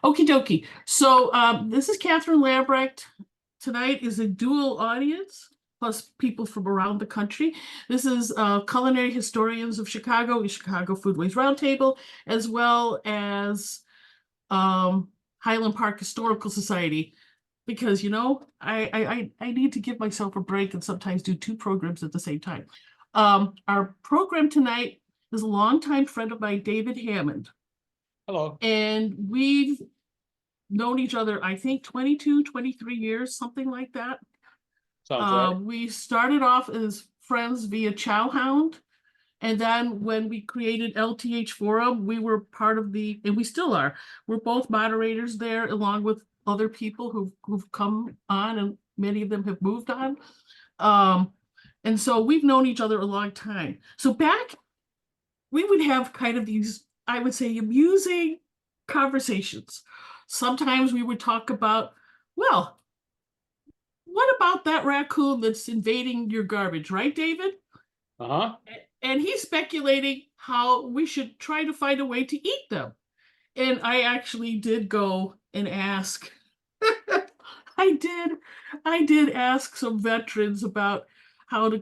Okie dokie. So this is Catherine Lambrecht. Tonight is a dual audience, plus people from around the country. This is culinary historians of Chicago, the Chicago Foodways Roundtable, as well as Highland Park Historical Society. Because I need to give myself a break and sometimes do two programs at the same time. Our program tonight is a longtime friend of mine, David Hammond. Hello. And we've known each other, I think 22, 23 years, something like that. Sounds right. We started off as friends via Chowhound. And then when we created LTH Forum, we were part of and we still are, we're both moderators there, along with other people who've come on, and many of them have moved on. And so we've known each other a long time. So back, we would have kind of these, I would say, amusing conversations. Sometimes we would talk about, well, what about that raccoon that's invading your garbage, right, David? Uh-huh. And he's speculating how we should try to find a way to eat them. And I actually did go and ask. I did ask some veterans about how to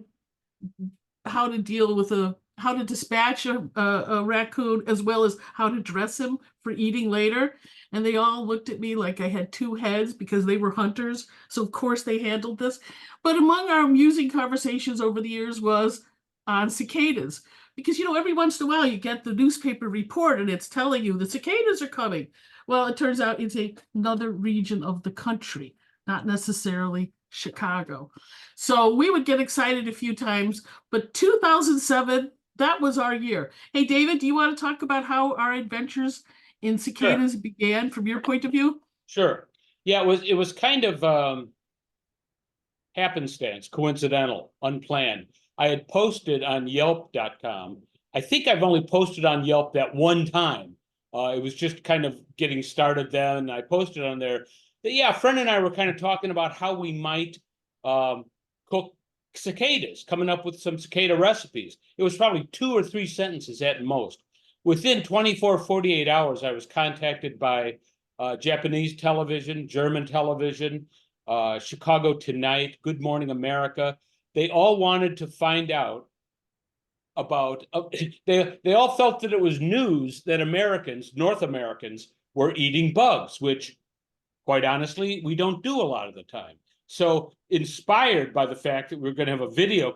deal with how to dispatch a raccoon, as well as how to dress him for eating later. And they all looked at me like I had two heads, because they were hunters. So of course they handled this. But among our amusing conversations over the years was on cicadas. Because, every once in a while you get the newspaper report and it's telling you the cicadas are coming. Well, it turns out it's another region of the country, not necessarily Chicago. So we would get excited a few times, but 2007, that was our year. Hey, David, do you want to talk about how our adventures in cicadas began from your point of view? Sure. Yeah, it was kind of happenstance, coincidental, unplanned. I had posted on Yelp.com. I think I've only posted on Yelp that one time. It was just kind of getting started then. I posted on there. But yeah, a friend and I were kind of talking about how we might cook cicadas, coming up with some cicada recipes. It was probably 2 or 3 sentences at most. Within 24, 48 hours, I was contacted by Japanese television, German television, Chicago Tonight, Good Morning America. They all wanted to find out about, they all felt that it was news that North Americans, were eating bugs, which, quite honestly, we don't do a lot of the time. So, inspired by the fact that we're going to have a video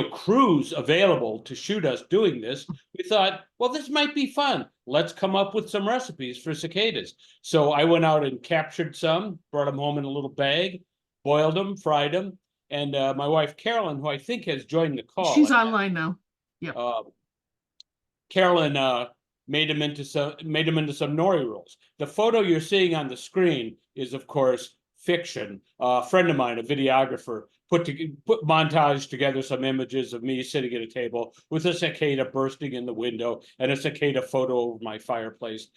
crews available to shoot us doing this, we thought, well, this might be fun. Let's come up with some recipes for cicadas. So I went out and captured some, brought them home in a little bag, boiled them, fried them. And my wife, Carolyn, who I think has joined the call. She's online now. Yeah. Carolyn made them into some nori rolls. The photo you're seeing on the screen is, of course, fiction. A friend of mine, a videographer, put montage together some images of me sitting at a table with a cicada bursting in the window and a cicada photo over my fireplace.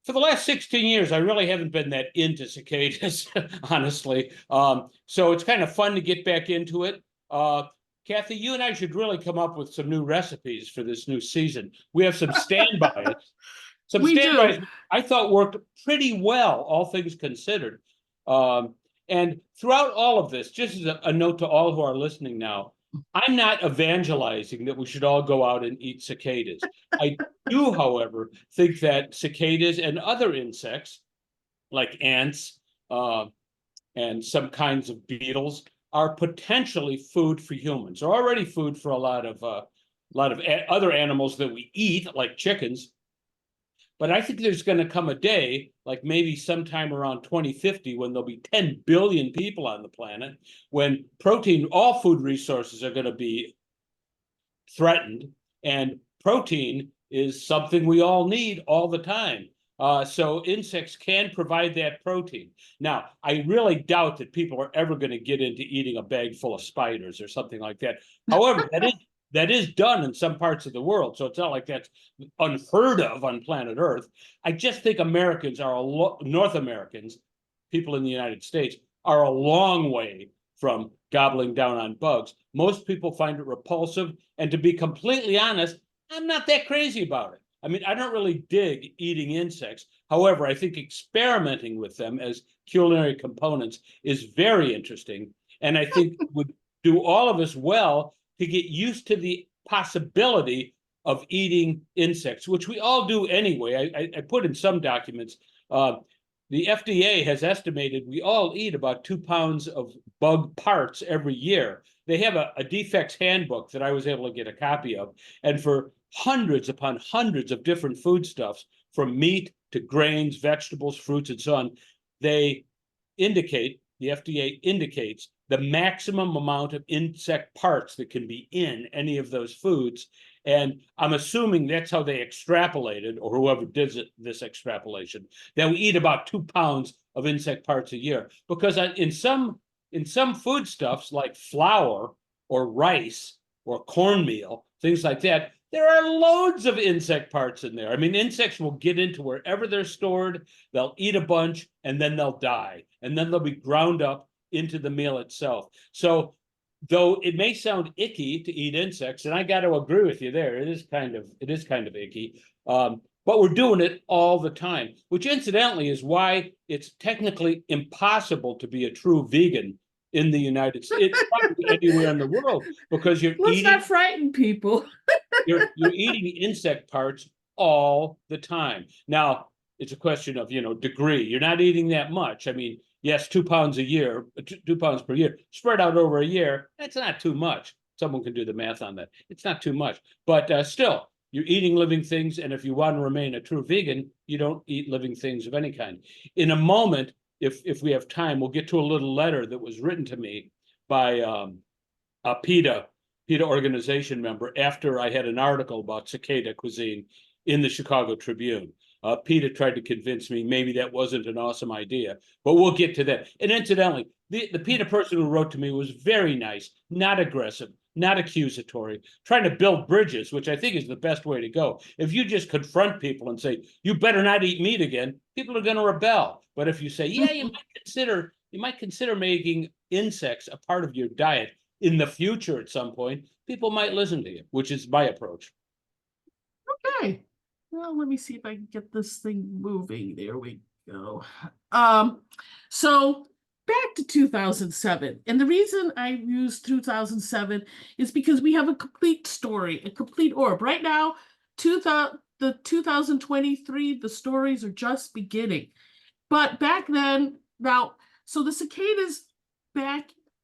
For the last 16 years, I really haven't been that into cicadas, honestly. So it's kind of fun to get back into it. Kathy, you and I should really come up with some new recipes for this new season. We have some standbys. I thought worked pretty well, all things considered. And throughout all of this, just as a note to all who are listening now, I'm not evangelizing that we should all go out and eat cicadas. I do, however, think that cicadas and other insects, like ants and some kinds of beetles, are potentially food for humans. They're already food for a lot of other animals that we eat, like chickens. But I think there's going to come a day, like maybe sometime around 2050, when there'll be 10 billion people on the planet, when all food resources are going to be threatened. And protein is something we all need all the time. So insects can provide that protein. Now, I really doubt that people are ever going to get into eating a bag full of spiders or something like that. However, that is done in some parts of the world. So it's not like that's unheard of on planet Earth. I just think North Americans, people in the United States, are a long way from gobbling down on bugs. Most people find it repulsive. And to be completely honest, I'm not that crazy about it. I mean, I don't really dig eating insects. However, I think experimenting with them as culinary components is very interesting. And I think would do all of us well to get used to the possibility of eating insects, which we all do anyway. I put in some documents, the FDA has estimated we all eat about 2 pounds of bug parts every year. They have a defects handbook that I was able to get a copy of. And for hundreds upon hundreds of different foodstuffs, from meat to grains, vegetables, fruits, and so on, they indicate, the FDA indicates, the maximum amount of insect parts that can be in any of those foods. And I'm assuming that's how they extrapolated, or whoever did this extrapolation, that we eat about 2 pounds of insect parts a year. Because in some foodstuffs like flour or rice or cornmeal, things like that, there are loads of insect parts in there. I mean, insects will get into wherever they're stored, they'll eat a bunch, and then they'll die. And then they'll be ground up into the meal itself. So though it may sound icky to eat insects, and I got to agree with you there, it is kind of icky. But we're doing it all the time, which incidentally is why it's technically impossible to be a true vegan in the United States, probably anywhere in the world, because Let's not frighten people. you're eating insect parts all the time. Now, it's a question of, degree. You're not eating that much. I mean, yes, 2 pounds a year, 2 pounds per year, spread out over a year, that's not too much. Someone can do the math on that. It's not too much. But still, you're eating living things. And if you want to remain a true vegan, you don't eat living things of any kind. In a moment, if we have time, we'll get to a little letter that was written to me by a PETA organization member after I had an article about cicada cuisine in the Chicago Tribune. PETA tried to convince me maybe that wasn't an awesome idea, but we'll get to that. And incidentally, the PETA person who wrote to me was very nice, not aggressive, not accusatory, trying to build bridges, which I think is the best way to go. If you just confront people and say, you better not eat meat again, people are going to rebel. But if you say, yeah, you might consider making insects a part of your diet in the future at some point, people might listen to you, which is my approach. Okay. Well, let me see if I can get this thing moving. There we go. So back to 2007. And the reason I used 2007 is because we have a complete story, a complete orb. Right now, the 2023, the stories are just beginning. But back then, so the cicadas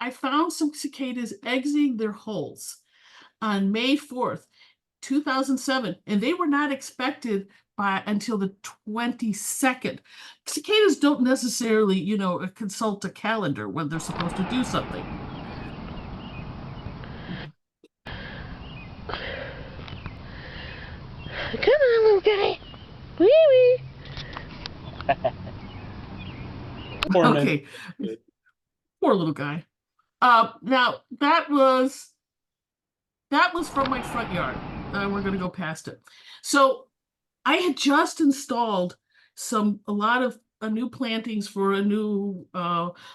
I found some cicadas exiting their holes on May 4th, 2007, and they were not expected until the 22nd. Cicadas don't necessarily, consult a calendar when they're supposed to do something. Come on, little guy. Wee wee. Okay. Poor little guy. Now that was from my front yard. We're going to go past it. So I had just installed a lot of new plantings for a new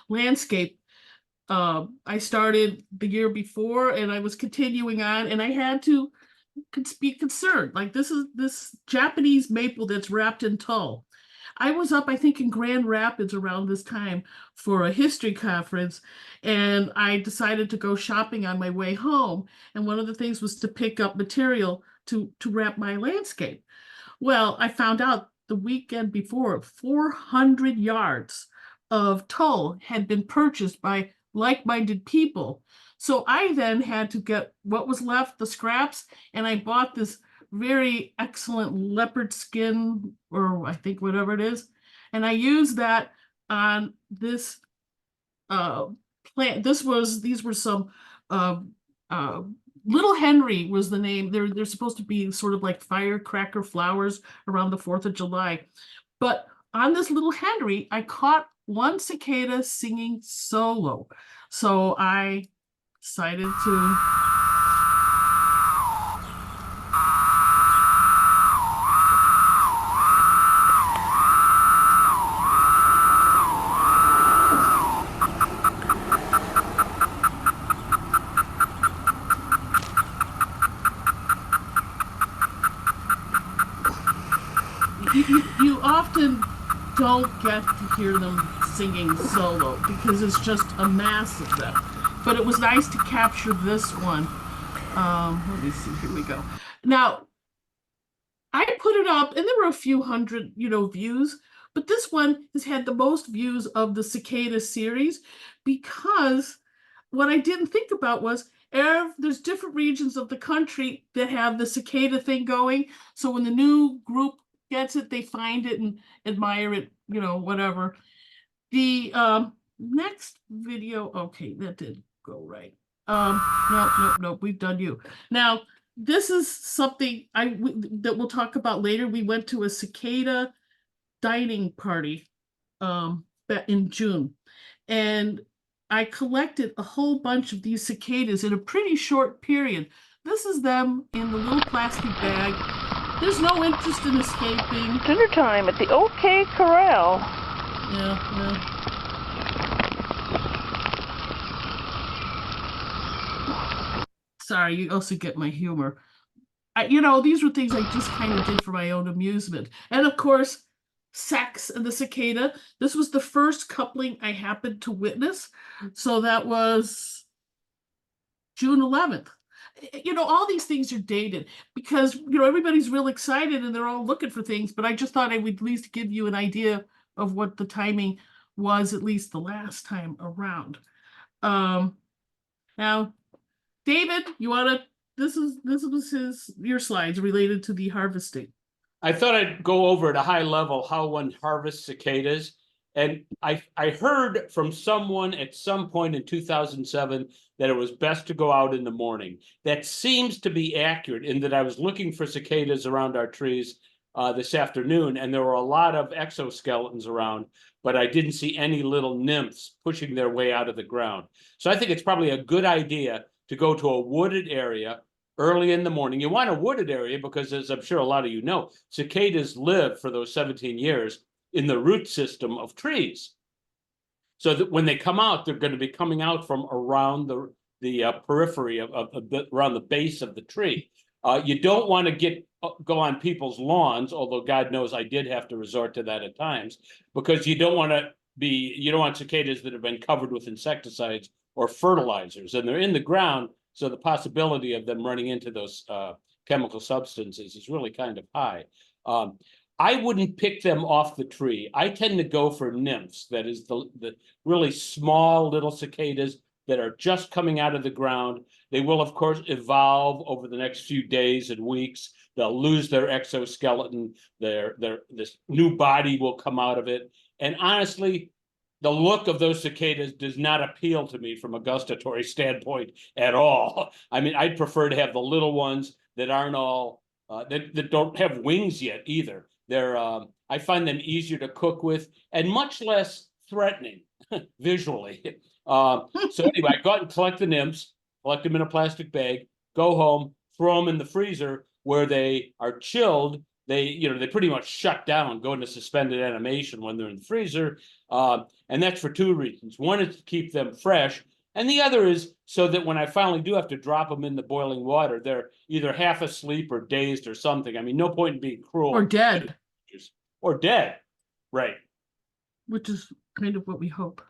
landscape. I started the year before, and I was continuing on, and I had to be concerned. Like, this is this Japanese maple that's wrapped in tulle. I was up, I think, in Grand Rapids around this time for a history conference, and I decided to go shopping on my way home. And one of the things was to pick up material to wrap my landscape. Well, I found out the weekend before 400 yards of tulle had been purchased by like-minded people. So I then had to get what was left, the scraps, and I bought this very excellent leopard skin, or I think whatever it is, and I used that on this plant. These were some Little Henry was the name. They're supposed to be sort of like firecracker flowers around the 4th of July. But on this Little Henry, I caught one cicada singing solo. So I decided to don't get to hear them singing solo because it's just a mass of them. But it was nice to capture this one. Let me see. Here we go. Now, I put it up, and there were a few hundred, views. But this one has had the most views of the Cicada series because what I didn't think about was there's different regions of the country that have the cicada thing going. So when the new group gets it, they find it and admire it, whatever. The next video, okay, that did go right. No, we've done you. Now, this is something that we'll talk about later. We went to a cicada dining party in June, and I collected a whole bunch of these cicadas in a pretty short period. This is them in the little plastic bag. There's no interest in escaping. Dinner time at the OK Corral. Yeah. Sorry, you also get my humor. These were things I just kind of did for my own amusement. And of course, sex and the cicada. This was the first coupling I happened to witness. So that was June 11th. All these things are dated because, everybody's real excited and they're all looking for things. But I just thought I would at least give you an idea of what the timing was, at least the last time around. Now, David, you want to, this was your slides related to the harvesting. I thought I'd go over at a high level how one harvests cicadas. And I heard from someone at some point in 2007 that it was best to go out in the morning. That seems to be accurate in that I was looking for cicadas around our trees this afternoon, and there were a lot of exoskeletons around, but I didn't see any little nymphs pushing their way out of the ground. So I think it's probably a good idea to go to a wooded area early in the morning. You want a wooded area because, as I'm sure a lot of you know, cicadas live for those 17 years in the root system of trees. So that when they come out, they're going to be coming out from around the periphery around the base of the tree. You don't want to go on people's lawns, although God knows I did have to resort to that at times, because you don't want cicadas that have been covered with insecticides or fertilizers, and they're in the ground. So the possibility of them running into those chemical substances is really kind of high. I wouldn't pick them off the tree. I tend to go for nymphs, that is the really small little cicadas that are just coming out of the ground. They will, of course, evolve over the next few days and weeks. They'll lose their exoskeleton. This new body will come out of it. And honestly, the look of those cicadas does not appeal to me from a gustatory standpoint at all. I mean, I'd prefer to have the little ones that aren't all that don't have wings yet either. I find them easier to cook with and much less threatening visually. So anyway, I go out and collect the nymphs, collect them in a plastic bag, go home, throw them in the freezer where they are chilled. They pretty much shut down, go into suspended animation when they're in the freezer. And that's for two reasons. One is to keep them fresh. And the other is so that when I finally do have to drop them in the boiling water, they're either half asleep or dazed or something. I mean, no point in being cruel. Or dead. Or dead. Right. Which is kind of what we hope.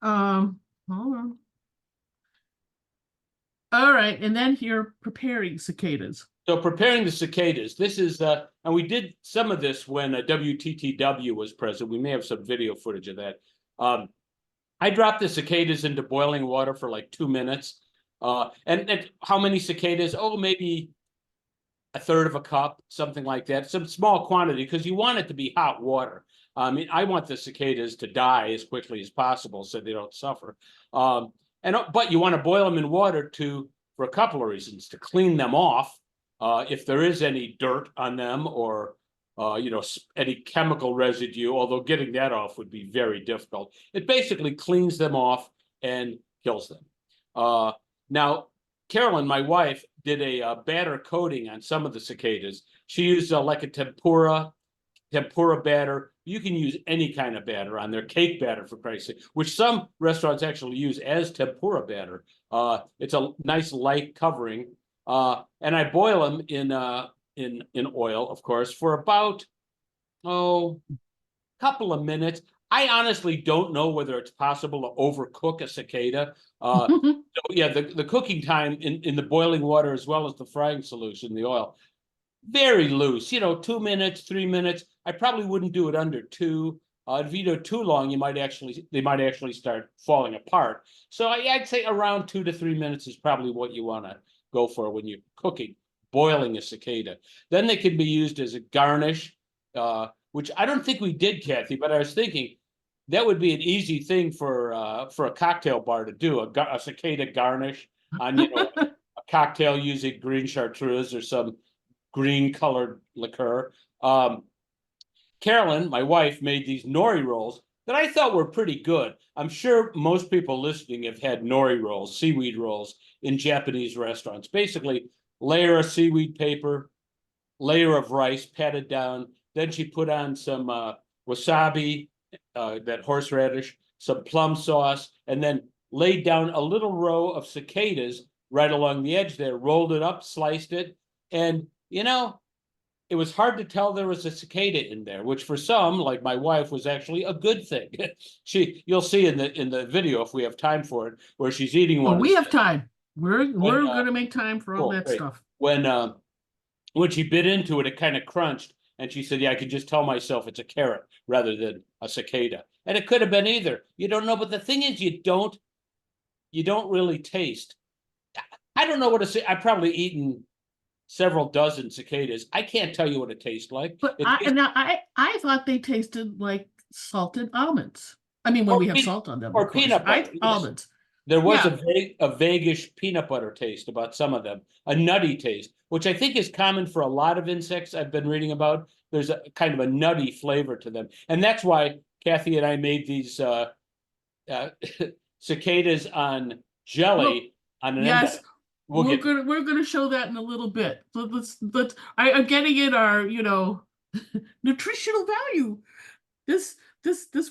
Hold on. All right, and then you're preparing cicadas. So preparing the cicadas, this is, and we did some of this when WTTW was present. We may have some video footage of that. I dropped the cicadas into boiling water for like 2 minutes. And how many cicadas? Oh, maybe a third of a cup, something like that. Some small quantity, because you want it to be hot water. I mean, I want the cicadas to die as quickly as possible so they don't suffer. But you want to boil them in water for a couple of reasons: to clean them off if there is any dirt on them or any chemical residue. Although getting that off would be very difficult. It basically cleans them off and kills them. Now, Carolyn, my wife, did a batter coating on some of the cicadas. She used like a tempura batter. You can use any kind of batter on their cake batter, for Christ's sake, which some restaurants actually use as tempura batter. It's a nice light covering, and I boil them in oil, of course, for about couple of minutes. I honestly don't know whether it's possible to overcook a cicada. So yeah, the cooking time in the boiling water as well as the frying solution, the oil, very loose. 2 minutes, 3 minutes. I probably wouldn't do it under two. If you do it too long, they might actually start falling apart. So I'd say around 2 to 3 minutes is probably what you want to go for when you're cooking, boiling a cicada. Then they can be used as a garnish, which I don't think we did, Kathy, but I was thinking that would be an easy thing for a cocktail bar to do, a cicada garnish on a cocktail using green chartreuse or some green colored liqueur. Carolyn, my wife, made these nori rolls that I thought were pretty good. I'm sure most people listening have had nori rolls, seaweed rolls in Japanese restaurants. Basically, layer of seaweed paper, layer of rice patted down. Then she put on some wasabi, that horseradish, some plum sauce, and then laid down a little row of cicadas right along the edge there, rolled it up, sliced it. And, it was hard to tell there was a cicada in there, which for some, like my wife, was actually a good thing. You'll see in the video if we have time for it, where she's eating one. Oh, we have time. We're gonna make time for all that great. stuff. When she bit into it, it kind of crunched, and she said, "Yeah, I could just tell myself it's a carrot rather than a cicada." And it could have been either. You don't know, but the thing is, you don't really taste. I don't know what to say. I've probably eaten several dozen cicadas. I can't tell you what it tastes like. But I thought they tasted like salted almonds. I mean, when we have salt on them, or peanut butter. Almonds. There was a vaguish peanut butter taste about some of them, a nutty taste, which I think is common for a lot of insects I've been reading about. There's a kind of a nutty flavor to them, and that's why Kathy and I made these cicadas on jelly on an yes. We're gonna show that in a little bit. I'm getting in our nutritional value. This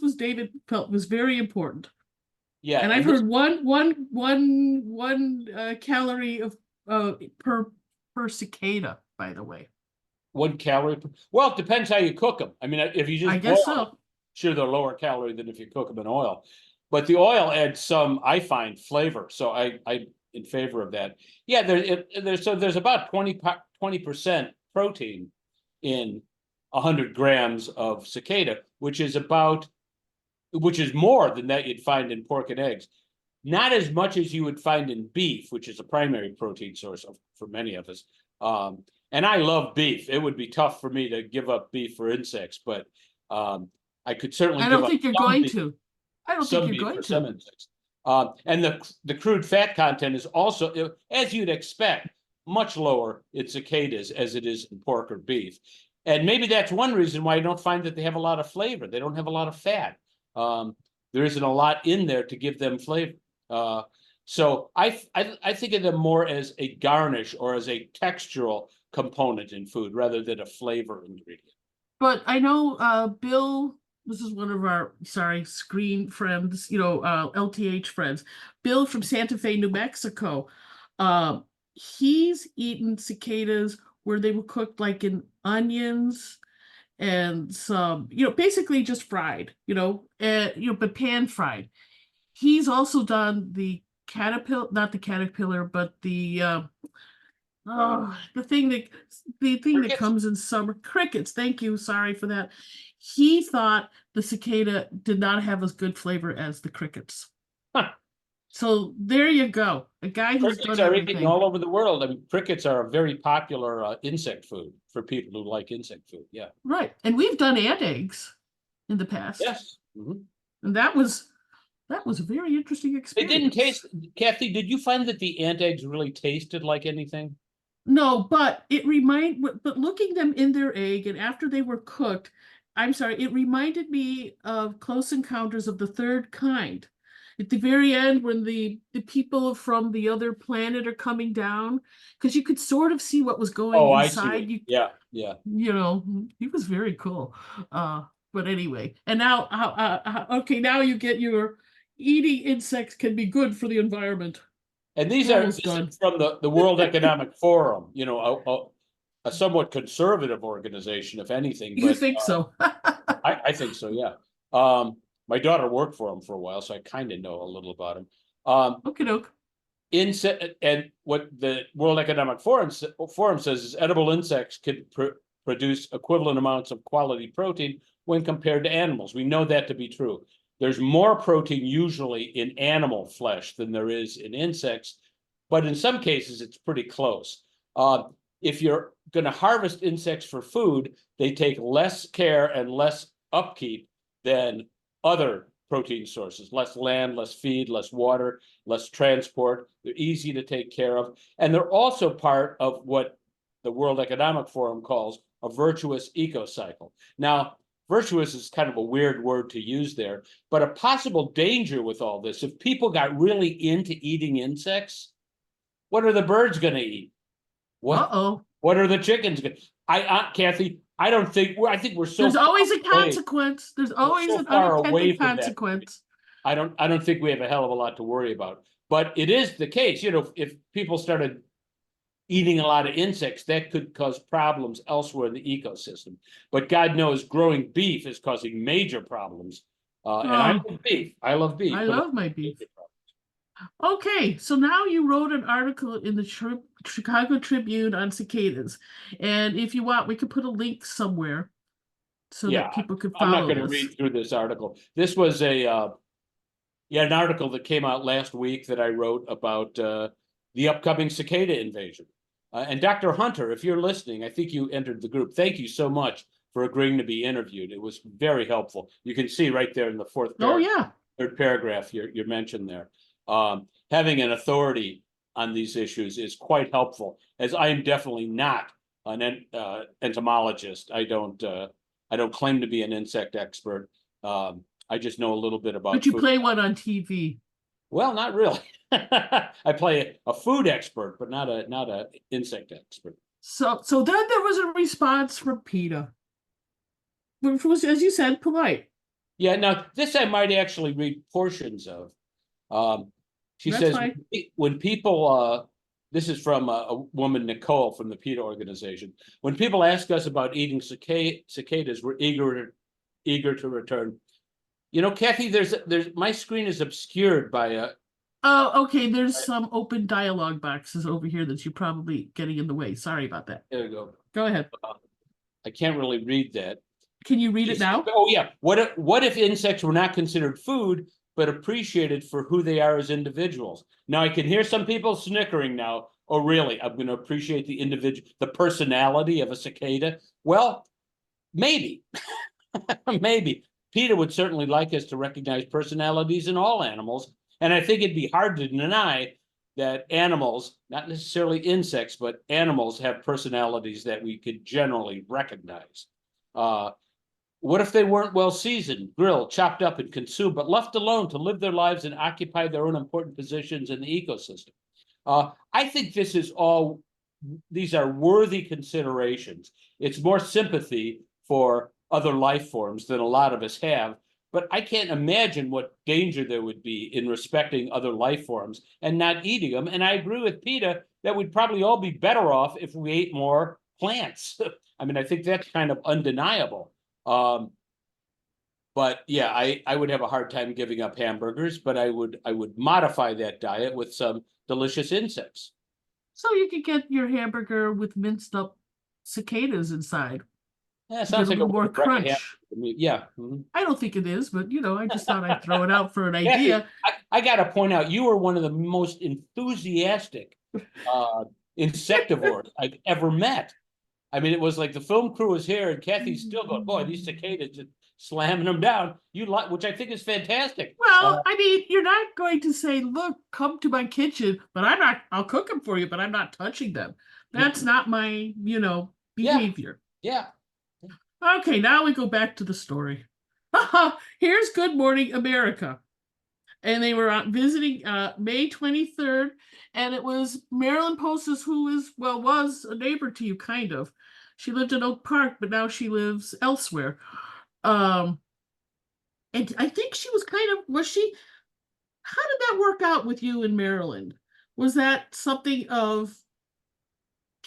was David felt was very important. Yeah, and I've heard one calorie of per cicada, by the way. 1 calorie. Well, it depends how you cook them. I mean, if you just I guess so. Sure, they're lower calorie than if you cook them in oil, but the oil adds some, I find, flavor. So I in favor of that. Yeah, there's about 20% protein in 100 grams of cicada, which is more than that you'd find in pork and eggs. Not as much as you would find in beef, which is a primary protein source for many of us. And I love beef. It would be tough for me to give up beef for insects, but I could certainly. I don't think you're going to. I don't think you're going to. Some insects. And the crude fat content is also, as you'd expect, much lower in cicadas as it is in pork or beef. And maybe that's one reason why you don't find that they have a lot of flavor. They don't have a lot of fat. There isn't a lot in there to give them flavor. So I think of them more as a garnish or as a textural component in food rather than a flavor ingredient. But I know Bill, this is one of our, screen friends, LTH friends, Bill from Santa Fe, New Mexico. He's eaten cicadas where they were cooked like in onions and some, basically just fried, but pan fried. He's also done the caterpillar, not the caterpillar, but the thing that comes in summer, crickets. Thank you. Sorry for that. He thought the cicada did not have as good flavor as the crickets. Huh. So there you go. A guy who's Crickets done are everything. eaten all over the world. I mean, crickets are a very popular insect food for people who like insect food. Yeah. Right. And we've done ant eggs in the past. Yes. Mm-hmm. And that was a very interesting experience. They didn't taste, Kathy, did you find that the ant eggs really tasted like anything? No, but but looking them in their egg and after they were cooked, it reminded me of Close Encounters of the Third Kind. At the very end, when the people from the other planet are coming down, because you could sort of see what was going inside. I see. Yeah. It was very cool. But anyway, and now, okay, now you get your eating insects can be good for the environment. And this is from the World Economic Forum, a somewhat conservative organization, if anything. You think so? I think so, yeah. My daughter worked for him for a while, so I kind of know a little about him. Okie doke. And what the World Economic Forum says is edible insects could produce equivalent amounts of quality protein when compared to animals. We know that to be true. There's more protein usually in animal flesh than there is in insects, but in some cases it's pretty close. If you're going to harvest insects for food, they take less care and less upkeep than other protein sources, less land, less feed, less water, less transport. They're easy to take care of. And they're also part of what the World Economic Forum calls a virtuous ecocycle. Now, virtuous is kind of a weird word to use there, but a possible danger with all this, if people got really into eating insects, what are the birds going to eat? What are the chickens going to eat? Kathy, I think we're so. There's always a consequence. There's always an unintended consequence. I don't think we have a hell of a lot to worry about. But it is the case, if people started eating a lot of insects, that could cause problems elsewhere in the ecosystem. But God knows growing beef is causing major problems. And I love beef. I love beef. I love my beef. Okay, so now you wrote an article in the Chicago Tribune on cicadas. And if you want, we could put a link somewhere so that people could follow. I'm not going to read through this article. This was an article that came out last week that I wrote about the upcoming cicada invasion. And Dr. Hunter, if you're listening, I think you entered the group. Thank you so much for agreeing to be interviewed. It was very helpful. You can see right there in the third paragraph, you're mentioned there. Having an authority on these issues is quite helpful, as I am definitely not an entomologist. I don't claim to be an insect expert. I just know a little bit about. But you play one on TV. Well, not really. I play a food expert, but not a insect expert. So then there was a response from PETA, which was, as you said, polite. Yeah. Now this I might actually read portions of. She says, when people, this is from a woman, Nicole, from the PETA organization. When people ask us about eating cicadas, we're eager to return. Kathy, there's my screen is obscured by a. Oh, okay. There's some open dialogue boxes over here that you're probably getting in the way. Sorry about that. There you go. Go ahead. I can't really read that. Can you read it now? Oh yeah. What if insects were not considered food, but appreciated for who they are as individuals? Now I can hear some people snickering now. Oh, really? I'm going to appreciate the personality of a cicada? Well, maybe. Maybe. PETA would certainly like us to recognize personalities in all animals. And I think it'd be hard to deny that animals, not necessarily insects, but animals have personalities that we could generally recognize. What if they weren't well seasoned, grilled, chopped up, and consumed, but left alone to live their lives and occupy their own important positions in the ecosystem? I think these are worthy considerations. It's more sympathy for other life forms than a lot of us have, but I can't imagine what danger there would be in respecting other life forms and not eating them. And I agree with PETA that we'd probably all be better off if we ate more plants. I mean, I think that's kind of undeniable. But yeah, I would have a hard time giving up hamburgers, but I would modify that diet with some delicious insects. So you could get your hamburger with minced up cicadas inside. Yeah, it sounds like a more crunch. Yeah. Mm-hmm. I don't think it is, but I just thought I'd throw it out for an idea. I got to point out, you were one of the most enthusiastic insectivores I've ever met. I mean, it was like the film crew was here, and Kathy's still going, boy, these cicadas just slamming them down. Which I think is fantastic. Well, I mean, you're not going to say, look, come to my kitchen, but I'll cook them for you, but I'm not touching them. That's not my, behavior. Yeah. Okay, now we go back to the story. Here's Good Morning America. And they were visiting May 23rd, and it was Marilyn Postis, who was a neighbor to you, kind of. She lived in Oak Park, but now she lives elsewhere. And I think she was how did that work out with you in Maryland? Was that something of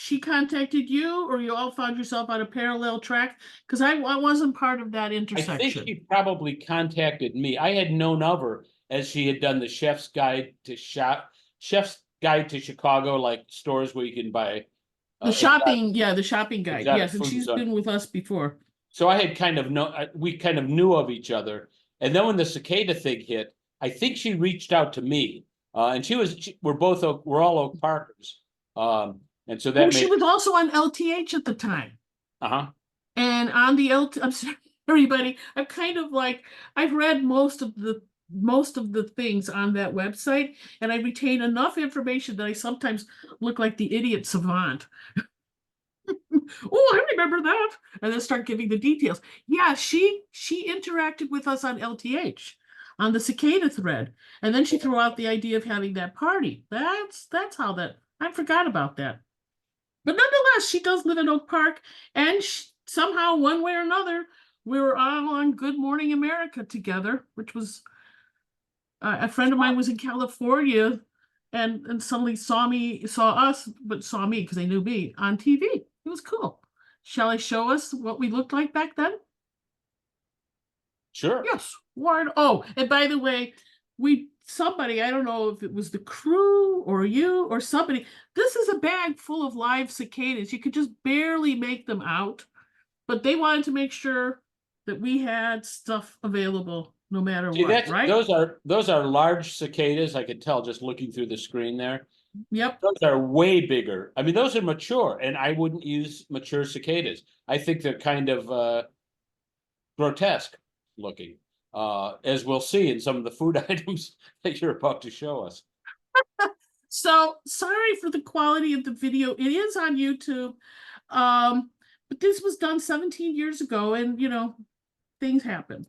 she contacted you, or you all found yourself on a parallel track? Because I wasn't part of that I think intersection. she probably contacted me. I had known of her as she had done the Chef's Guide to Chicago, like stores where you can buy The shopping, yeah, the shopping guide. exotic Yes, and foods she's on- been with us before. So I had kind of we kind of knew of each other. And then when the cicada thing hit, I think she reached out to me. And we're all Oak Parkers. And so that Oh, she was also on LTH at the time. uh-huh. And on the I'm sorry, everybody, I've read most of the things on that website, and I retain enough information that I sometimes look like the idiot savant. Oh, I remember that. And then start giving the details. Yeah, she interacted with us on LTH, on the cicada thread. And then she threw out the idea of having that party. That's how that, I forgot about that. But nonetheless, she does live in Oak Park, and somehow, one way or another, we were all on Good Morning America together, which was a friend of mine was in California, and suddenly saw me because they knew me on TV. It was cool. Shall I show us what we looked like back then? Sure. Yes. Warren. Oh, and by the way, somebody, I don't know if it was the crew or you or somebody, this is a bag full of live cicadas. You could just barely make them out, but they wanted to make sure that we had stuff available no matter what, right? Those are large cicadas. I could tell just looking through the screen there. Yep. Those are way bigger. I mean, those are mature, and I wouldn't use mature cicadas. I think they're kind of grotesque looking, as we'll see in some of the food items that you're about to show us. So sorry for the quality of the video. It is on YouTube, but this was done 17 years ago, and things happen.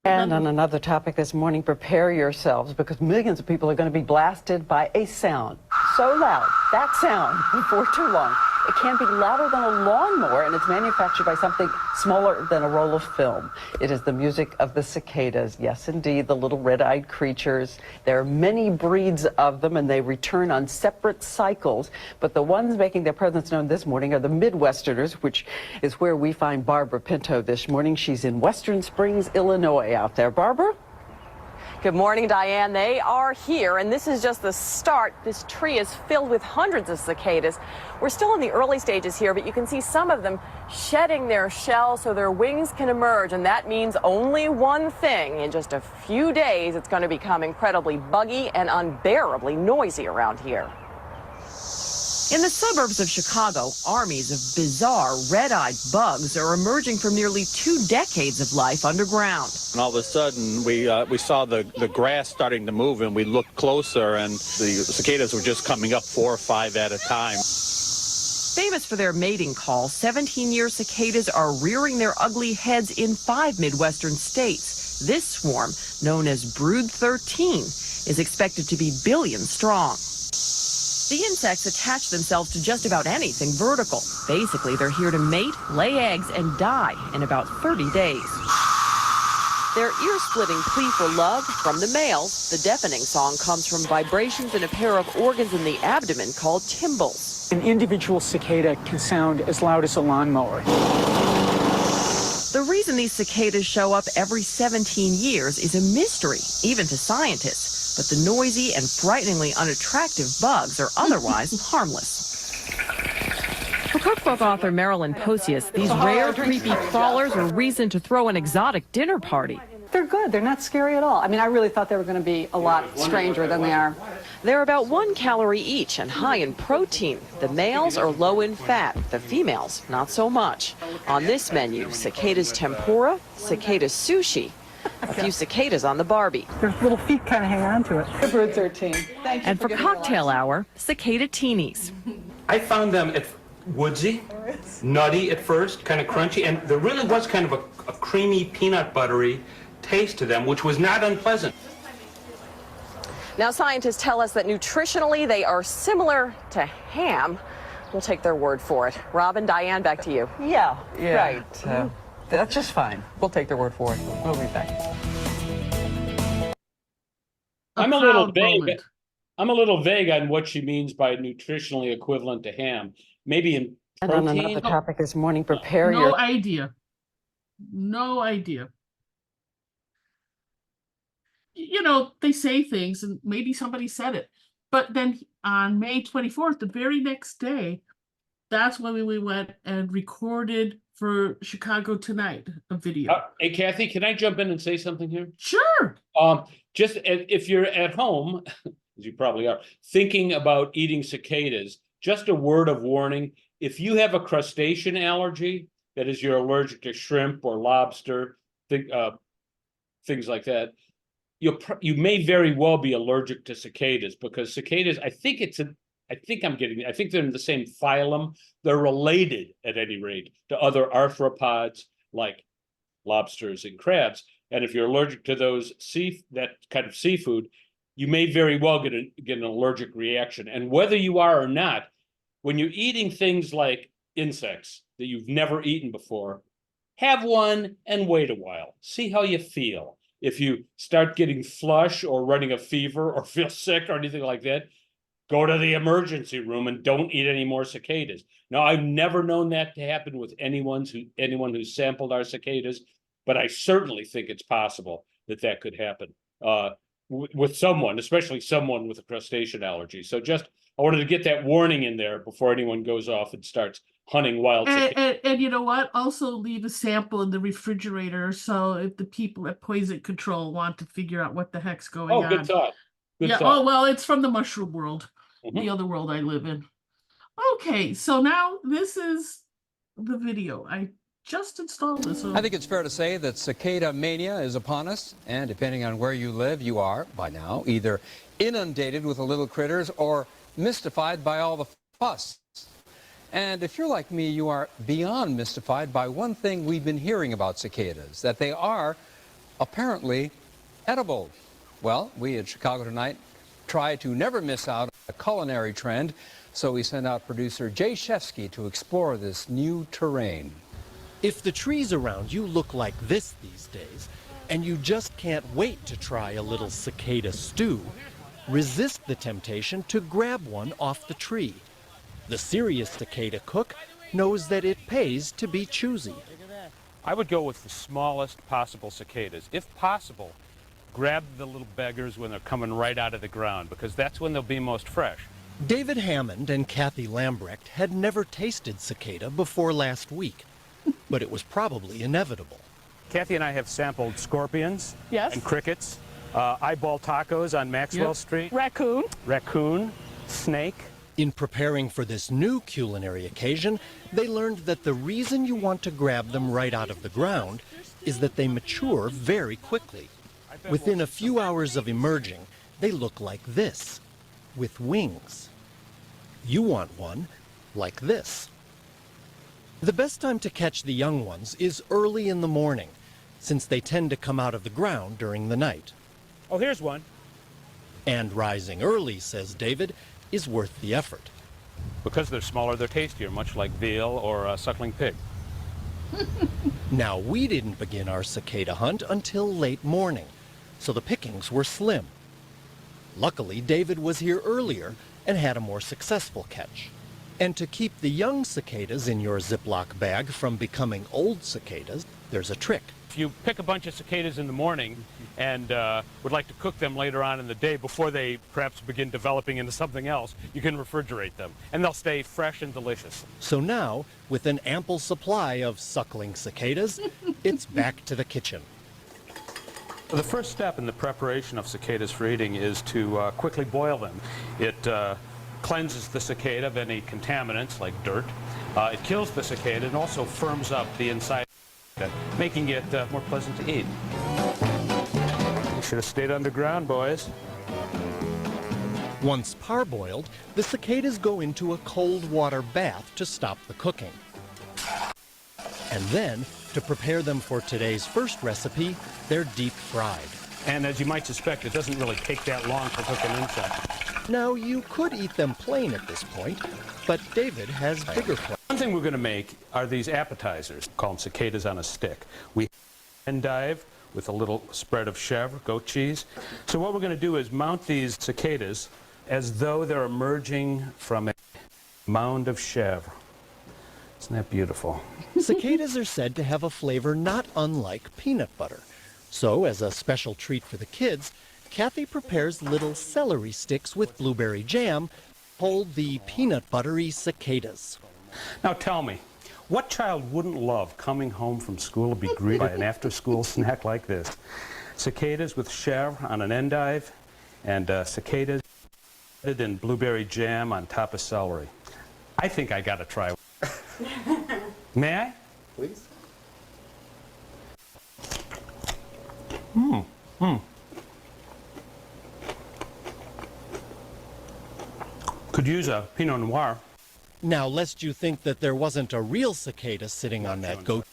And on another topic this morning, prepare yourselves because millions of people are going to be blasted by a sound so loud, that sound, for too long. It can be louder than a lawnmower, and it's manufactured by something smaller than a roll of film. It is the music of the cicadas. Yes, indeed, the little red-eyed creatures. There are many breeds of them, and they return on separate cycles. But the ones making their presence known this morning are the Midwesterners, which is where we find Barbara Pinto this morning. She's in Western Springs, Illinois out there. Barbara? Good morning, Diane. They are here, and this is just the start. This tree is filled with hundreds of cicadas. We're still in the early stages here, but you can see some of them shedding their shells so their wings can emerge, and that means only one thing. In just a few days, it's going to become incredibly buggy and unbearably noisy around here. In the suburbs of Chicago, armies of bizarre red-eyed bugs are emerging from nearly 2 decades of life underground. And all of a sudden, we saw the grass starting to move, and we looked closer, and the cicadas were just coming up 4 or 5 at a time. Famous for their mating call, 17-year cicadas are rearing their ugly heads in 5 Midwestern states. This swarm, known as Brood XIII, is expected to be billions strong. The insects attach themselves to just about anything vertical. Basically, they're here to mate, lay eggs, and die in about 30 days. Their ear-splitting plea for love from the males. The deafening song comes from vibrations in a pair of organs in the abdomen called tymbals. An individual cicada can sound as loud as a lawnmower. The reason these cicadas show up every 17 years is a mystery, even to scientists. But the noisy and frighteningly unattractive bugs are otherwise harmless. For cookbook author Marilyn Posius, these rare, creepy crawlers are reason to throw an exotic dinner party. They're good. They're not scary at all. I mean, I really thought they were going to be a lot stranger than they are. They're about 1 calorie each and high in protein. The males are low in fat, the females not so much. On this menu, cicadas tempura, cicadas sushi, a few cicadas on the Barbie. Their little feet kind of hang on to it. The Brood XIII. Thank you. And for cocktail hour, cicada teenies. I found them woodsy, nutty at first, kind of crunchy, and there really was kind of a creamy, peanut buttery taste to them, which was not unpleasant. Now, scientists tell us that nutritionally they are similar to ham. We'll take their word for it. Robin, Diane, back to you. Yeah. Right. That's just fine. We'll take their word for it. We'll be back. I'm a little vague. I'm a little vague on what she means by nutritionally equivalent to ham. maybe in And on protein. another topic this morning, prepare No your... idea. No idea. You know, they say things and maybe somebody said it. But then on May 24th, the very next day, that's when we went and recorded for Chicago Tonight a video. Hey, Kathy, can I jump in and say something here? Sure. Just if you're at home, as you probably are, thinking about eating cicadas, just a word of warning. If you have a crustacean allergy, that is, you're allergic to shrimp or lobster, things like that, you may very well be allergic to cicadas, because cicadas, I think they're in the same phylum. They're related, at any rate, to other arthropods like lobsters and crabs. And if you're allergic to that kind of seafood, you may very well get an allergic reaction. And whether you are or not, when you're eating things like insects that you've never eaten before, have one and wait a while. See how you feel. If you start getting flush or running a fever or feel sick or anything like that, go to the emergency room and don't eat any more cicadas. Now, I've never known that to happen with anyone who's sampled our cicadas, but I certainly think it's possible that could happen with someone, especially someone with a crustacean allergy. So I wanted to get that warning in there before anyone goes off and starts hunting wild cicadas. And you know what? Also leave a sample in the refrigerator, so if the people at Poison Control want to figure out what the heck's going on. Oh, good thought. Good thought. Oh, well, it's from the mushroom world, the other world I live in. Okay, so now this is the video. I just installed this. I think it's fair to say that cicada mania is upon us, and depending on where you live, you are, by now, either inundated with the little critters or mystified by all the fuss. And if you're like me, you are beyond mystified by one thing we've been hearing about cicadas, that they are apparently edible. Well, we at Chicago Tonight try to never miss out on a culinary trend, so we sent out producer Jay Shefsky to explore this new terrain. If the trees around you look like this these days, and you just can't wait to try a little cicada stew, resist the temptation to grab one off the tree. The serious cicada cook knows that it pays to be choosy. I would go with the smallest possible cicadas. If possible, grab the little beggars when they're coming right out of the ground, because that's when they'll be most fresh. David Hammond and Kathy Lambrecht had never tasted cicada before last week, but it was probably inevitable. Kathy and I have sampled scorpions and crickets, eyeball tacos on Maxwell Street, raccoon, snake. In preparing for this new culinary occasion, they learned that the reason you want to grab them right out of the ground is that they mature very quickly. Within a few hours of emerging, they look like this, with wings. You want one like this. The best time to catch the young ones is early in the morning, since they tend to come out of the ground during the night. Oh, here's one. And rising early, says David, is worth the effort. Because they're smaller, they're tastier, much like veal or a suckling pig. Now, we didn't begin our cicada hunt until late morning, so the pickings were slim. Luckily, David was here earlier and had a more successful catch. And to keep the young cicadas in your Ziploc bag from becoming old cicadas, there's a trick. If you pick a bunch of cicadas in the morning and would like to cook them later on in the day before they perhaps begin developing into something else, you can refrigerate them, and they'll stay fresh and delicious. So now, with an ample supply of suckling cicadas, it's back to the kitchen. The first step in the preparation of cicadas for eating is to quickly boil them. It cleanses the cicada of any contaminants like dirt. It kills the cicada and also firms up the inside, making it more pleasant to eat. You should have stayed underground, boys. Once parboiled, the cicadas go into a cold water bath to stop the cooking. And then, to prepare them for today's first recipe, they're deep fried. And as you might suspect, it doesn't really take that long to cook an insect. Now, you could eat them plain at this point, but David has bigger plans. One thing we're going to make are these appetizers, called cicadas on a stick. We endive with a little spread of chèvre, goat cheese. So what we're going to do is mount these cicadas as though they're emerging from a Mound of chèvre. Isn't that beautiful? Cicadas are said to have a flavor not unlike peanut butter. So, as a special treat for the kids, Kathy prepares little celery sticks with blueberry jam, hold the peanut buttery cicadas. Now tell me, what child wouldn't love coming home from school to be greeted by an after-school snack like this? Cicadas with chèvre on an endive, and cicadas in blueberry jam on top of celery. I think I gotta try. May I? Please. Could use a Pinot Noir. Now, lest you think that there wasn't a real cicada sitting on that goat,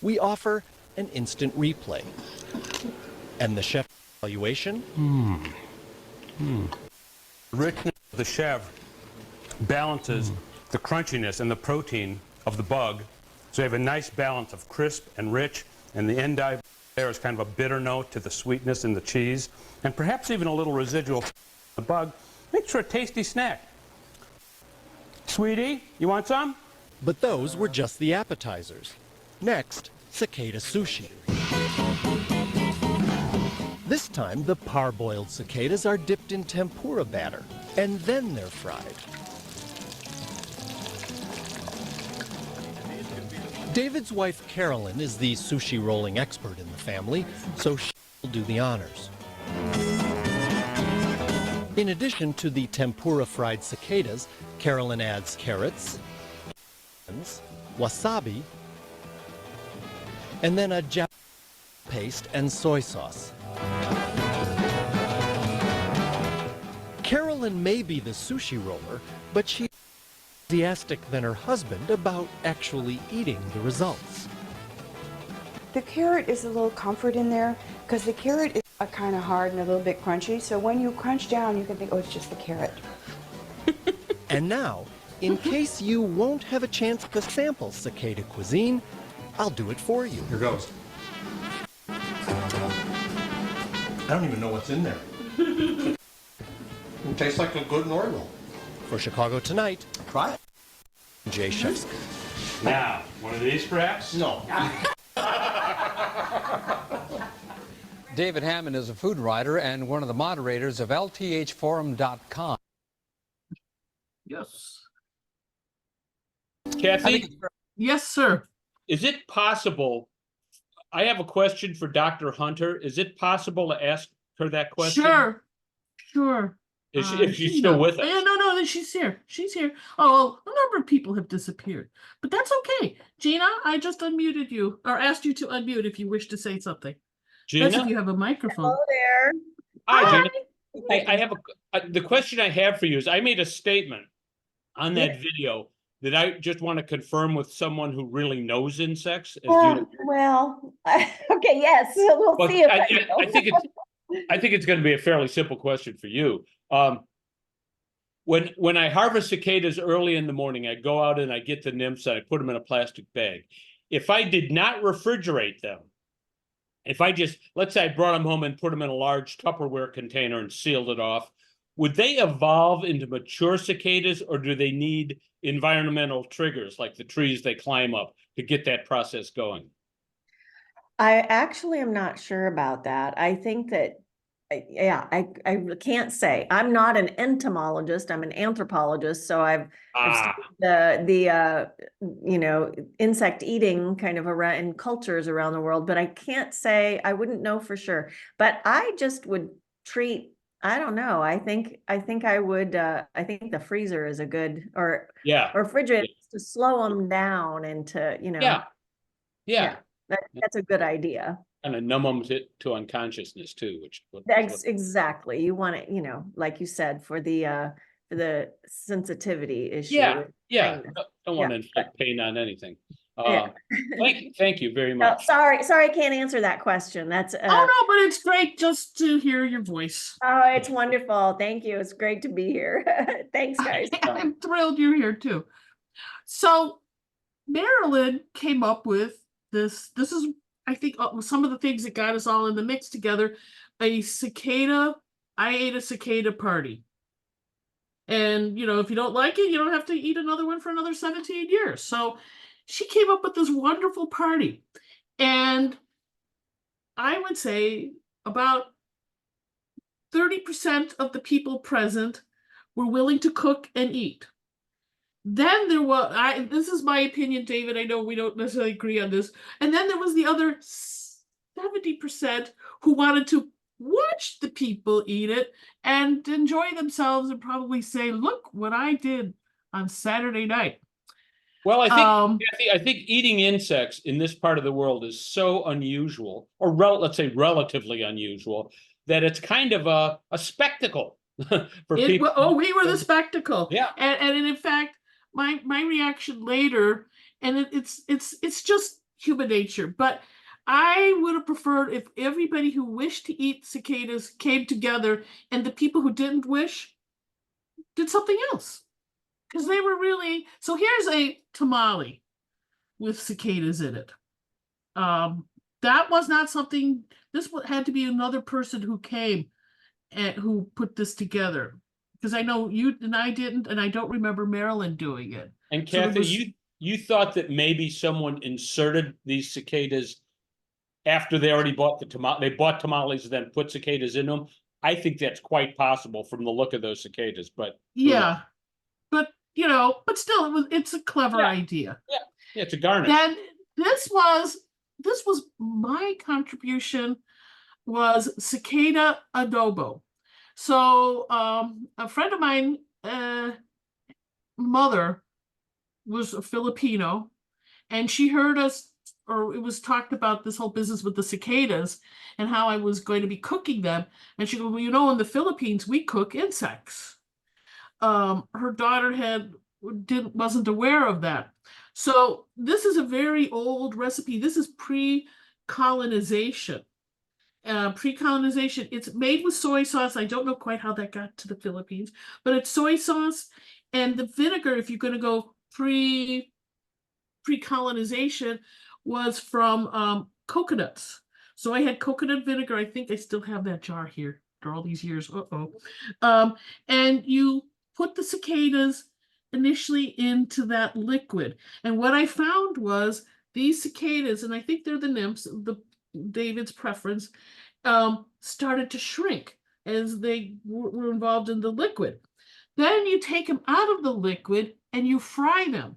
we offer an instant replay. And the chef's evaluation? Richness of the chèvre balances the crunchiness and the protein of the bug. So you have a nice balance of crisp and rich, and the endive there is kind of a bitter note to the sweetness in the cheese, and perhaps even a little residual the bug. Makes for a tasty snack. Sweetie, you want some? But those were just the appetizers. Next, cicada sushi. This time, the parboiled cicadas are dipped in tempura batter, and then they're fried. David's wife, Carolyn, is the sushi rolling expert in the family, so she'll do the honors. In addition to the tempura fried cicadas, Carolyn adds carrots, wasabi, and then a Japanese paste and soy sauce. Carolyn may be the sushi roller, but she's more enthusiastic than her husband about actually eating the results. The carrot is a little comfort in there because the carrot is kind of hard and a little bit crunchy. So when you crunch down, you can think, oh, it's just the carrot. And now, in case you won't have a chance to sample cicada cuisine, I'll do it for you. Here goes. I don't even know what's in there. It tastes like a good nori roll. For Chicago Tonight, Try it. Jay Shefsky. Now, one of these perhaps? No. David Hammond is a food writer and one of the moderators of LTHforum.com. Yes. Kathy, Yes, sir. is it possible? I have a question for Dr. Hunter. Is it possible to ask her that question? Sure. Is she, if she's still with us? Yeah, no, she's here. She's here. Oh, a number of people have disappeared, but that's okay. Gina, I just unmuted you, or asked you to unmute if you wish to say something. Gina? That's if you have a microphone. Hello there. Hi, Gina. I have the question I have for you is I made a statement on that video that I just want to confirm with someone who really knows insects. Well, okay, yes, we'll But see if I think it's going to be a fairly simple question for you. When I harvest cicadas early in the morning, I go out and I get the nymphs and I put them in a plastic bag. If I did not refrigerate them, if I just, let's say I brought them home and put them in a large Tupperware container and sealed it off, would they evolve into mature cicadas, or do they need environmental triggers like the trees they climb up to get that process going? I actually am not sure about that. I think that, I can't say. I'm not an entomologist. I'm an anthropologist. So I've studied the insect eating kind of around in cultures around the world, but I can't say, I wouldn't know for sure. But I just would treat, I don't know. I think I would, I think the freezer is a good, or refrigerator to slow them down and to, that's a good idea. And numb them to unconsciousness too, Exactly. You want it, like you said, for the sensitivity issue. Don't want to inflict pain on anything. Thank you very much. Sorry, I can't answer that question. That's oh no, but it's great just to hear your voice. Oh, it's wonderful. Thank you. It's great to be here. Thanks, guys. I'm thrilled you're here too. So Marilyn came up with this. This is, I think, some of the things that got us all in the mix together. I ate a cicada party. And, you know, if you don't like it, you don't have to eat another one for another 17 years. So she came up with this wonderful party. And I would say about 30% of the people present were willing to cook and eat. Then there was, this is my opinion, David, I know we don't necessarily agree on this. And then there was the other 70% who wanted to watch the people eat it and enjoy themselves and probably say, look what I did on Saturday night. Well, I think eating insects in this part of the world is so unusual, or let's say relatively unusual, that it's kind of a spectacle for people. Oh, we were the spectacle. Yeah. And in fact, my reaction later, and it's just human nature, but I would have preferred if everybody who wished to eat cicadas came together and the people who didn't wish did something else. Because they were really, so here's a tamale with cicadas in it. That was not something, this had to be another person who came and who put this together. Because I know you and I didn't, and I don't remember Marilyn doing it. And Kathy, you thought that maybe someone inserted these cicadas after they already bought the they bought tamales and then put cicadas in them. I think that's quite possible from the look of those cicadas, but yeah, but you know, but still, it's a clever idea. Yeah, it's a garnish. Then this was my contribution, was cicada adobo. So a friend of mine, mother was a Filipino, and she heard us, or it was talked about this whole business with the cicadas and how I was going to be cooking them. And she goes, well, you know, in the Philippines, we cook insects. Her daughter wasn't aware of that. So this is a very old recipe. This is pre-colonization. It's made with soy sauce. I don't know quite how that got to the Philippines, but it's soy sauce and the vinegar, if you're going to go pre-colonization, was from coconuts. So I had coconut vinegar. I think I still have that jar here after all these years. And you put the cicadas initially into that liquid. And what I found was these cicadas, and I think they're the nymphs, David's preference, started to shrink as they were involved in the liquid. Then you take them out of the liquid and you fry them.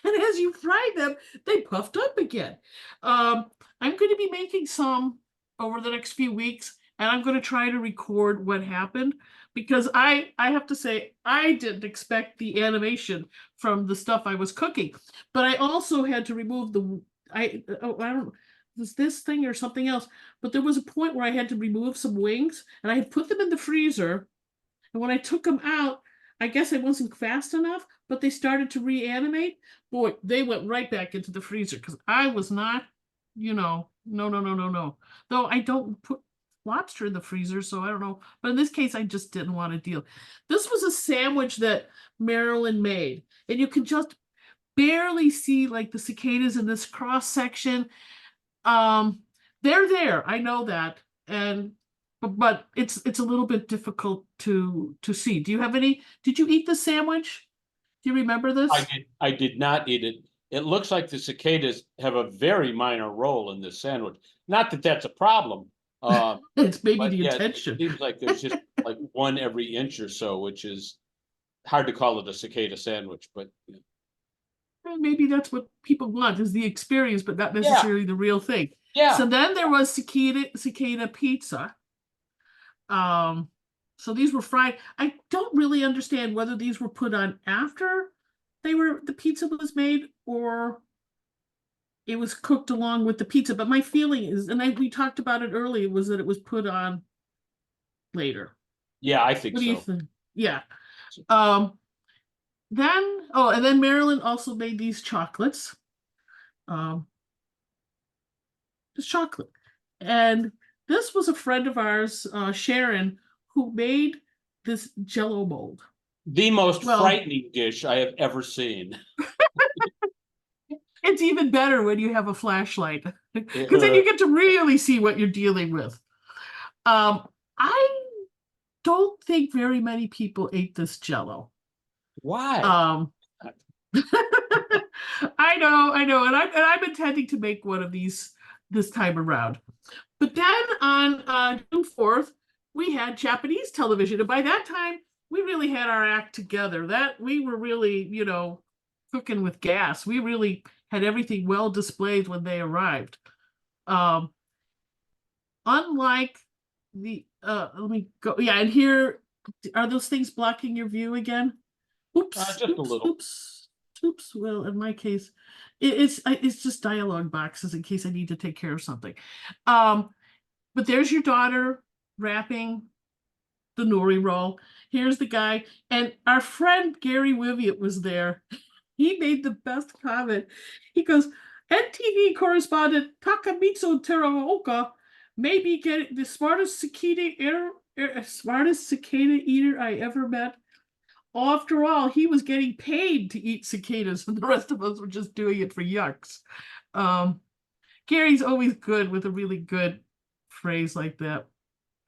And as you fry them, they puffed up again. I'm going to be making some over the next few weeks, and I'm going to try to record what happened, because I have to say, I didn't expect the animation from the stuff I was cooking. But I also had to remove I don't, was this thing or something else, but there was a point where I had to remove some wings, and I had put them in the freezer. And when I took them out, I guess I wasn't fast enough, but they started to reanimate. Boy, they went right back into the freezer, because I was not, no. Though I don't put lobster in the freezer, so I don't know. But in this case, I just didn't want to deal. This was a sandwich that Marilyn made, and you can just barely see like the cicadas in this cross section. They're there, I know that, but it's a little bit difficult to see. Do you have any? Did you eat the sandwich? Do you remember this? I did not eat it. It looks like the cicadas have a very minor role in this sandwich. Not that that's a problem. It's maybe the intention. It seems like there's just like one every inch or so, which is hard to call it a cicada sandwich, but maybe that's what people want, is the experience, but not necessarily the real thing. Yeah. So then there was cicada pizza. So these were fried. I don't really understand whether these were put on after the pizza was made, or it was cooked along with the pizza. But my feeling is, and we talked about it earlier, was that it was put on later. Yeah, I think so. What do you think? Yeah. And then Marilyn also made these chocolates. This chocolate. And this was a friend of ours, Sharon, who made this Jell-O mold. The most frightening dish I have ever seen. It's even better when you have a flashlight, because then you get to really see what you're dealing with. I don't think very many people ate this Jell-O. Why? I know, and I'm intending to make one of these this time around. But then on June 4th, we had Japanese television, and by that time, we really had our act together. That we were really, cooking with gas. We really had everything well displayed when they arrived. Unlike the let me go. Yeah, and here are those things blocking your view again? Oops, just a little. Oops. Well, in my case, it's just dialogue boxes in case I need to take care of something. But there's your daughter wrapping the nori roll. Here's the guy, and our friend Gary Wiviot was there. He made the best comment. He goes, "NTV correspondent Takamitsu Teraoka may be getting the smartest cicada eater I ever met. After all, he was getting paid to eat cicadas, and the rest of us were just doing it for yucks." Gary's always good with a really good phrase like that.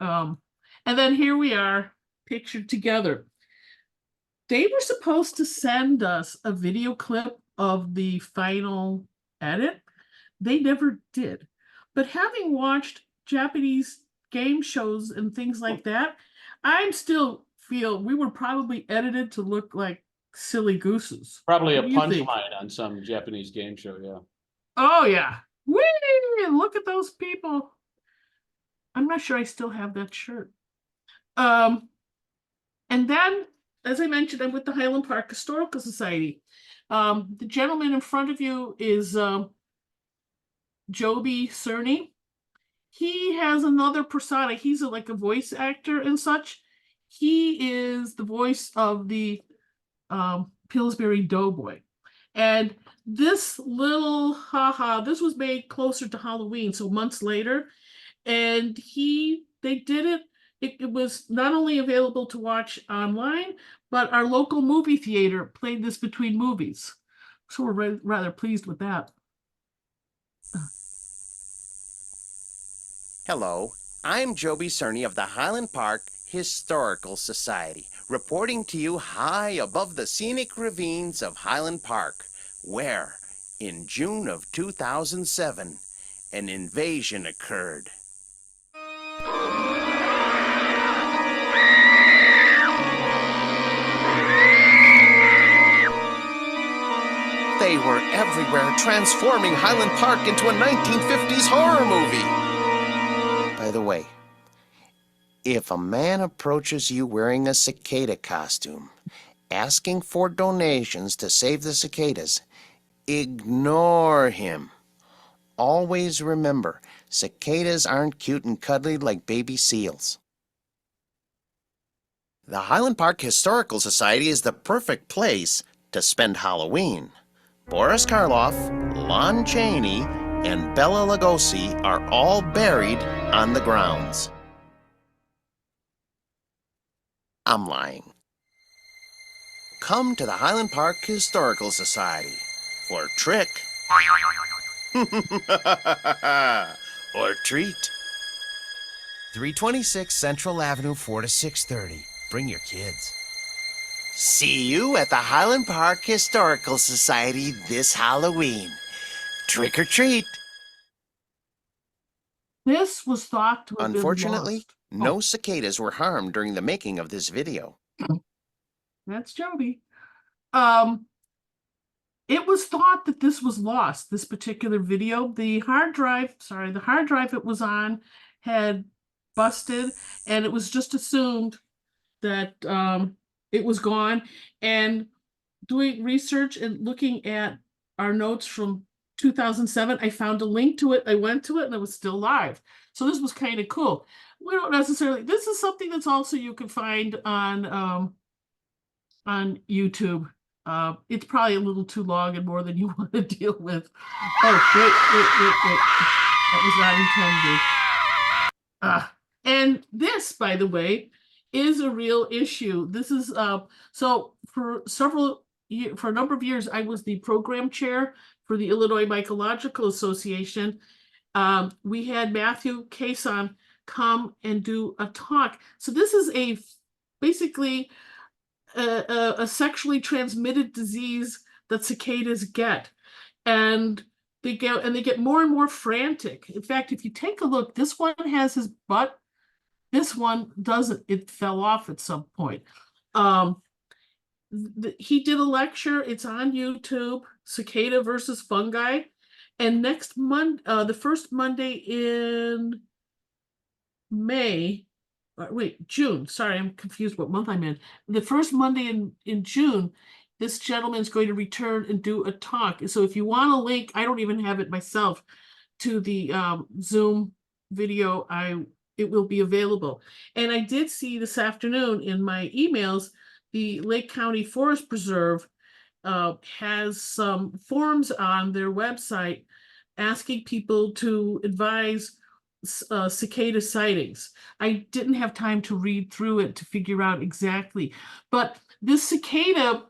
And then here we are, pictured together. They were supposed to send us a video clip of the final edit. They never did. But having watched Japanese game shows and things like that, I still feel we were probably edited to look like silly gooses. Probably a What do you think? punchline on some Japanese game show, yeah. Oh yeah. Whee! Look at those people. I'm not sure I still have that shirt. And then, as I mentioned, I'm with the Highland Park Historical Society. The gentleman in front of you is Joby Cerny. He has another persona. He's like a voice actor and such. He is the voice of the Pillsbury Doughboy. And this little this was made closer to Halloween, so months later. And they did it. It was not only available to watch online, but our local movie theater played this between movies. So we're rather pleased with that. Hello, I'm Joby Cerny of the Highland Park Historical Society, reporting to you high above the scenic ravines of Highland Park, where, in June of 2007, an invasion occurred. They were everywhere, transforming Highland Park into a 1950s horror movie. By the way, if a man approaches you wearing a cicada costume, asking for donations to save the cicadas, ignore him. Always remember, cicadas aren't cute and cuddly like baby seals. The Highland Park Historical Society is the perfect place to spend Halloween. Boris Karloff, Lon Chaney, and Bela Lugosi are all buried on the grounds. I'm lying. Come to the Highland Park Historical Society for a trick or treat. 326 Central Avenue, 4 to 6:30. Bring your kids. See you at the Highland Park Historical Society this Halloween. Trick or treat. This was thought to have Unfortunately, been lost. no cicadas were harmed during the making of this video. That's Joby. It was thought that this was lost, this particular video. The hard drive it was on had busted, and it was just assumed that it was gone. And doing research and looking at our notes from 2007, I found a link to it. I went to it and it was still live. So this was kind of cool. We don't necessarily, this is something that's also you can find on YouTube. It's probably a little too long and more than you want to deal with. Oh, wait. That was not intended. And this, by the way, is a real issue. This is so for a number of years, I was the program chair for the Illinois Mycological Association. We had Matthew Cason come and do a talk. So this is basically a sexually transmitted disease that cicadas get, and they get more and more frantic. In fact, if you take a look, this one has his butt. This one doesn't. It fell off at some point. He did a lecture. It's on YouTube. Cicada versus fungi, and next month, the first Monday in May. June. Sorry, I'm confused what month I'm in. The first Monday in June, this gentleman's going to return and do a talk. So if you want a link, I don't even have it myself, to the Zoom video, it will be available. And I did see this afternoon in my emails, the Lake County Forest Preserve has some forms on their website asking people to advise cicada sightings. I didn't have time to read through it to figure out exactly, but this cicada,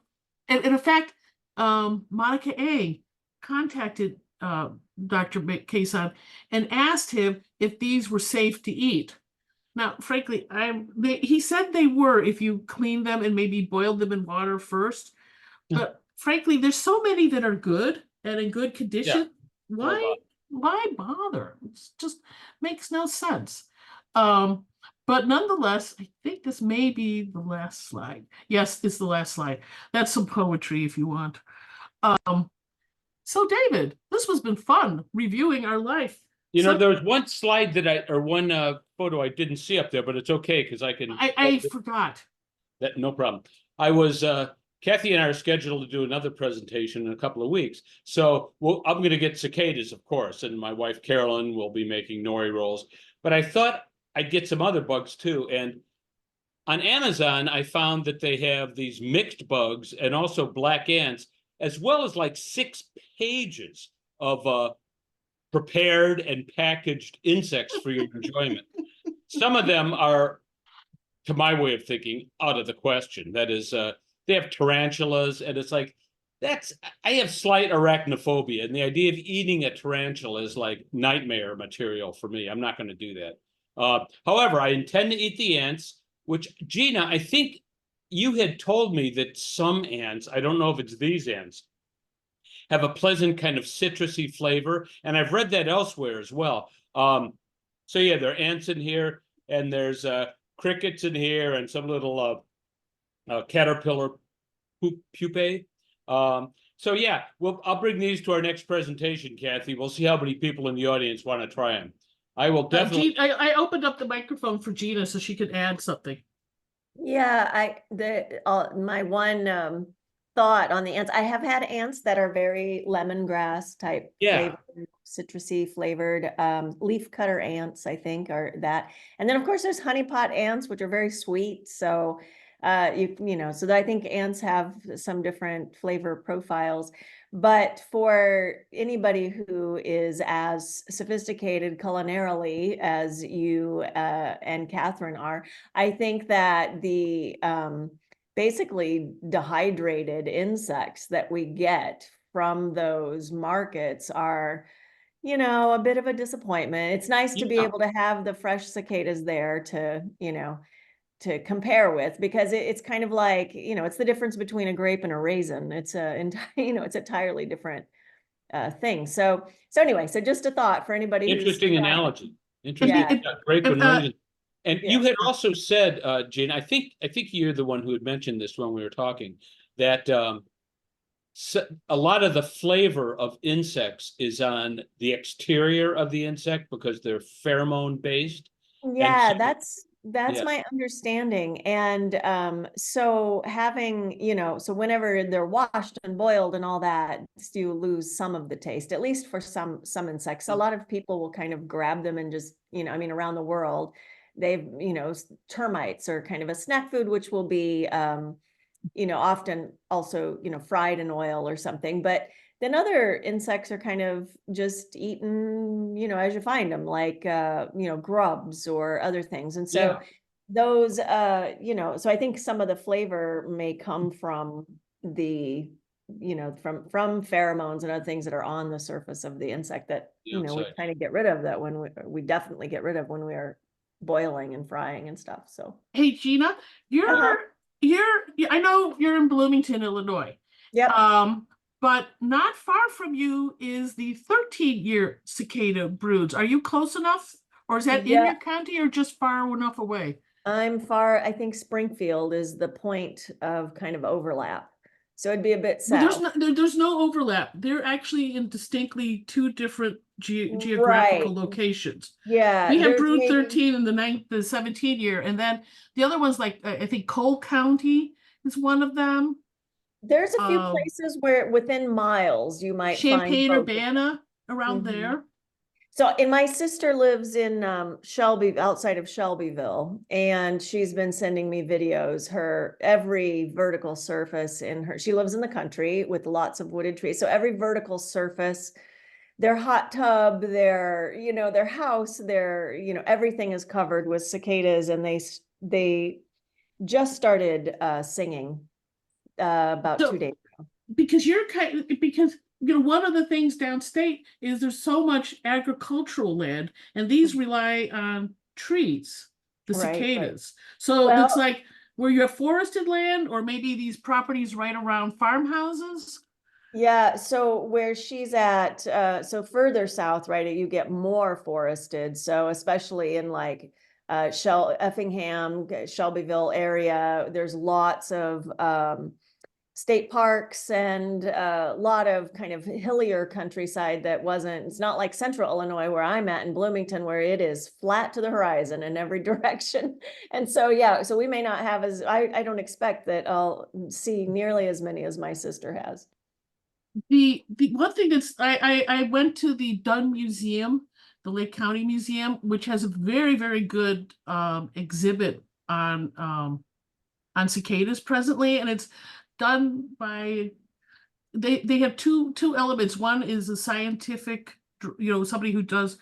and in fact, Monica A contacted Dr. Cason and asked him if these were safe to eat. Now, frankly, he said they were if you clean them and maybe boiled them in water first. But frankly, there's so many that are good and in good condition. Yeah. Why bother? It just makes no sense. But nonetheless, I think this may be the last slide. Yes, it's the last slide. That's some poetry if you want. So David, this has been fun reviewing our life. You know, there was one slide one photo I didn't see up there, but it's okay because I can. I forgot. That no problem. I was Kathy and I are scheduled to do another presentation in a couple of weeks. So I'm going to get cicadas, of course, and my wife Carolyn will be making nori rolls. But I thought I'd get some other bugs too. And on Amazon, I found that they have these mixed bugs and also black ants, as well as like 6 pages of prepared and packaged insects for your enjoyment. Some of them are, to my way of thinking, out of the question. That is, they have tarantulas, and it's like, I have slight arachnophobia, and the idea of eating a tarantula is like nightmare material for me. I'm not going to do that. However, I intend to eat the ants, which, Gina, I think you had told me that some ants, I don't know if it's these ants, have a pleasant kind of citrusy flavor, and I've read that elsewhere as well. So yeah, there are ants in here, and there's crickets in here, and some little caterpillar pupae. So yeah, I'll bring these to our next presentation, Kathy. We'll see how many people in the audience want to try them. I will definitely. I opened up the microphone for Gina so she could add something. Yeah, my one thought on the ants. I have had ants that are very lemongrass type, flavored, citrusy flavored. Leafcutter ants, I think, are that. And then of course there's honeypot ants, which are very sweet. So so I think ants have some different flavor profiles. But for anybody who is as sophisticated culinarily as you and Catherine are, I think that the basically dehydrated insects that we get from those markets are, a bit of a disappointment. It's nice to be able to have the fresh cicadas there to, to compare with, because it's kind of like, it's the difference between a grape and a raisin. It's it's entirely different thing. So anyway, so just a thought for anybody. Interesting analogy. Interesting. Yeah. Grape and raisin. And you had also said, Jane, I think you're the one who had mentioned this when we were talking, that a lot of the flavor of insects is on the exterior of the insect because they're pheromone based. Yeah, that's my understanding. And so having, so whenever they're washed and boiled and all that, you lose some of the taste, at least for some insects. A lot of people will kind of grab them and just, around the world, they've, termites are kind of a snack food, which will be, often also, fried in oil or something. But then other insects are kind of just eaten, as you find them, like, grubs or other things. And so those, so I think some of the flavor may come from the, from pheromones and other things that are on the surface of the insect that, we kind of get rid of, that when we definitely get rid of when we are boiling and frying and stuff. So hey, Gina, your yeah, I know you're in Bloomington, Illinois. Yep. But not far from you is the 13-year cicada broods. Are you close enough? Or is that in Yeah. your county or just far enough away? I'm far, I think Springfield is the point of kind of overlap. So it'd be a bit Well, south. there's no overlap. They're actually in distinctly two different geographical Right. locations. Yeah, We have there's Brood maybe 13 in the 17 year, and then the other one's like I think Cole County is one of them. there's a few places where within miles you might find Champaign, both. Urbana, around Mhm. there. So, and my sister lives in Shelby, outside of Shelbyville, and she's been sending me videos. Her every vertical surface in her, she lives in the country with lots of wooded trees. So every vertical surface, their hot tub, their, you know, their house, their, you know, everything is covered with cicadas, and they just started singing about So- 2 days ago. Because because you know, one of the things downstate is there's so much agricultural land, and these rely on trees, the Right, right. cicadas. So Well- it's like where you have forested land, or maybe these properties right around farmhouses. Yeah, so where she's at, so further south, right, you get more forested. So especially in like Effingham, Shelbyville area, there's lots of state parks and a lot of kind of hillier countryside that wasn't, it's not like central Illinois where I'm at in Bloomington, where it is flat to the horizon in every direction. And so, yeah, so we may not have as, I don't expect that I'll see nearly as many as my sister has. The one thing that's I went to the Dunn Museum, the Lake County Museum, which has a very good exhibit on cicadas presently, and it's done by they have two elements. One is a scientific, you know, somebody who does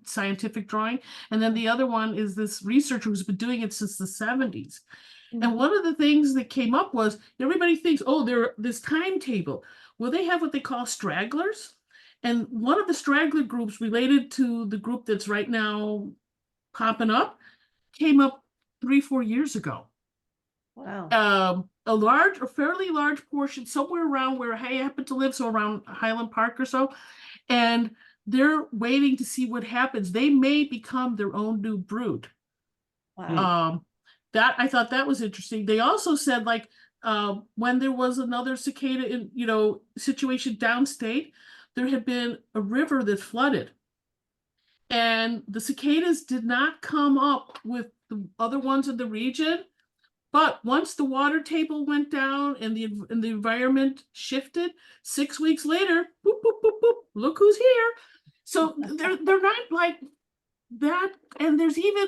scientific drawing, and then the other one is this researcher who's been doing it since the 70s. And one of the things that came up was everybody thinks, oh, they're this timetable. Well, they have what they call stragglers. And one of the straggler groups related to the group that's right now popping up came up 3-4 years ago. Wow. A fairly large portion, somewhere around where I happen to live, so around Highland Park or so. And they're waiting to see what happens. They may become their own new brood. Wow. That I thought that was interesting. They also said, like, when there was another cicada in, you know, situation downstate, there had been a river that flooded, and the cicadas did not come up with the other ones in the region. But once the water table went down and the environment shifted, 6 weeks later, boop boop boop boop, look who's here. So they're not like that, and there's even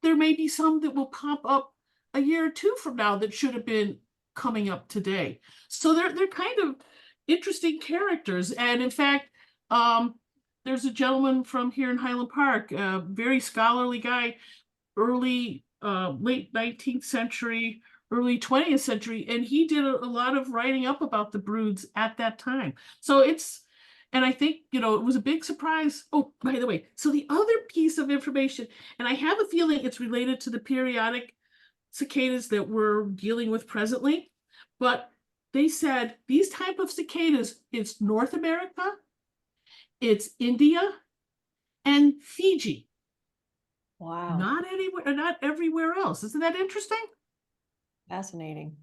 there may be some that will pop up a year or two from now that should have been coming up today. So they're kind of interesting characters. And in fact, there's a gentleman from here in Highland Park, a very scholarly guy, late 19th century, early 20th century, and he did a lot of writing up about the broods at that time. So and I think, you know, it was a big surprise. Oh, by the way, so the other piece of information, and I have a feeling it's related to the periodic cicadas that we're dealing with presently, but they said these type of cicadas, it's North America, it's India, and Fiji. Wow. Not everywhere else. Isn't that interesting? Fascinating.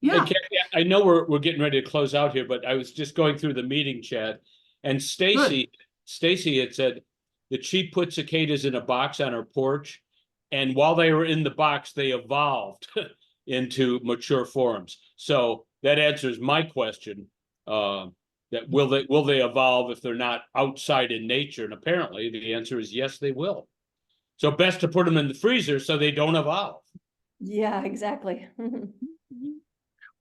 Yeah. Hey, Kathy, I know we're getting ready to close out here, but I was just going through the meeting chat, and Stacy had said that she put cicadas in a box on her porch, and while they were in the box, they evolved into mature forms. So that answers my question. That will they evolve if they're not outside in nature? And apparently the answer is yes, they will. So best to put them in the freezer so they don't evolve. Yeah, exactly.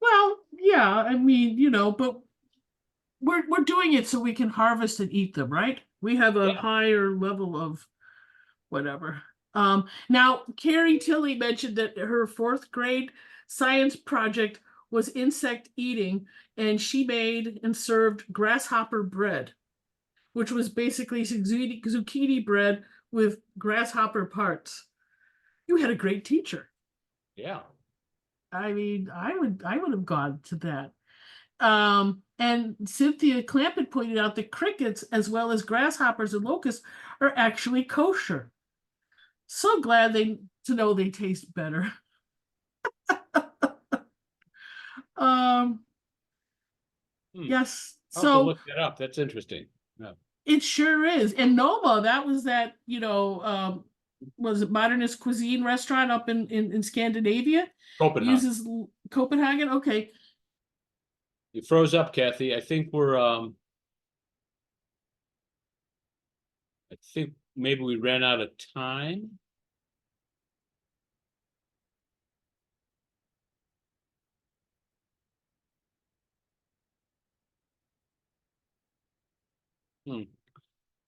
Well, yeah, I mean, you know, but we're doing it so we can harvest and eat them, right? We have a higher level of whatever. Now Carrie Tilley mentioned that her 4th grade science project was insect eating, and she made and served grasshopper bread, which was basically zucchini bread with grasshopper parts. You had a great teacher. Yeah. I mean, I would have gone to that. And Cynthia Clampett pointed out that crickets, as well as grasshoppers and locusts, are actually kosher. So glad to know they taste better. Yes. I'll have to So look that up. That's interesting. Yeah. it sure is. And Noma, that was that, was it Modernist Cuisine restaurant up in Scandinavia? Copenhagen. Uses Copenhagen. Okay. You froze up, Kathy. I think I think maybe we ran out of time.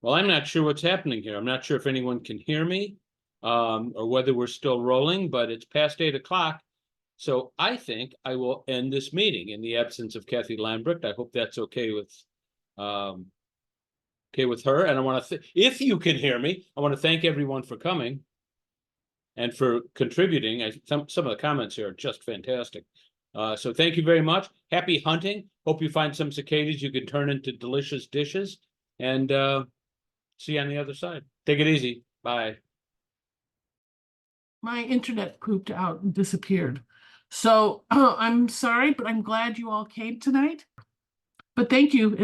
Well, I'm not sure what's happening here. I'm not sure if anyone can hear me, or whether we're still rolling, but it's past 8 o'clock. So I think I will end this meeting in the absence of Kathy Lambrecht. I hope that's okay with her. And I want to, if you can hear me, I want to thank everyone for coming and for contributing. Some of the comments here are just fantastic. So thank you very much. Happy hunting. Hope you find some cicadas you can turn into delicious dishes. And see you on the other side. Take it easy. Bye. My internet pooped out and disappeared. So I'm sorry, but I'm glad you all came tonight. But thank you.